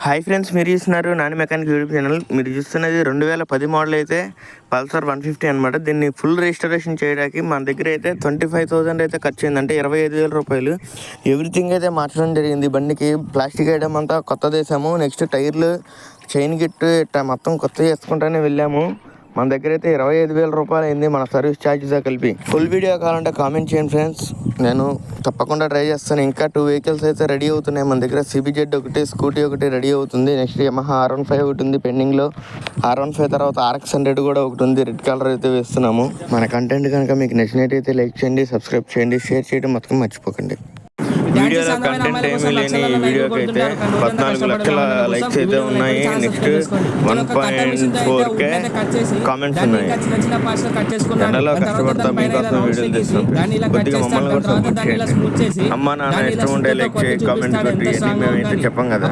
Hi friends, మీరు చూస్తున్నారు Nani mechanic YouTube channel. మీరు చూస్తున్నది 2010 మోడల్ అయితే పల్సర్ 150 అనమాట. దీన్ని ఫుల్ రిజిస్ట్రేషన్ చేయడానికి మన దగ్గర అయితే 25,000 అయితే ఖర్చు అయింది, అంటే 25,000 రూపాయలు. ఎవ్రీథింగ్ అయితే మార్చడం జరిగింది. బండికి ప్లాస్టిక్ ఐటమ్ అంతా కొత్త వేసాము. నెక్స్ట్ టైర్లు, చైన్ గిట్టు ఇట్లా మొత్తం కొత్త చేసుకుంటానే వెళ్ళాము. మన దగ్గర అయితే 25,000 రూపాయలు అయింది, మన సర్వీస్ ఛార్జెస్ కలిపి. ఫుల్ వీడియో కావాలంటే కామెంట్ చేయండి ఫ్రెండ్స్, నేను తప్పకుండా ట్రై చేస్తాను. ఇంకా 2 వెహికల్స్ అయితే రెడీ అవుతున్నాయి మన దగ్గర. CBZ ఒకటి, స్కూటీ ఒకటి రెడీ అవుతుంది. నెక్స్ట్ Yamaha R15 ఒకటి ఉంది పెండింగ్లో. R15 తర్వాత RX 100 కూడా ఒకటి ఉంది, రెడ్ కలర్ అయితే వేస్తున్నాము. మన కంటెంట్ కనుక మీకు నచ్చినట్టయితే లైక్ చేయండి, సబ్స్క్రైబ్ చేయండి, షేర్ చేయడం మొత్తం మర్చిపోకండి. వీడియోలో కంటెంట్ ఏమీ లేని ఈ వీడియోకి అయితే 14 లక్షల లైక్స్ అయితే ఉన్నాయి. నెక్స్ట్ 1.4K కామెంట్స్ ఉన్నాయి. ఎండలో కష్టపడతా మీకోసం వీడియోలు తీస్తాం. కొద్దిగా మమ్మల్ని కూడా సపోర్ట్ చేయండి. అమ్మ నాన్న ఇష్టం ఉంటే లైక్ చేయి, కామెంట్ కొట్టి మేమైతే చెప్పం కదా.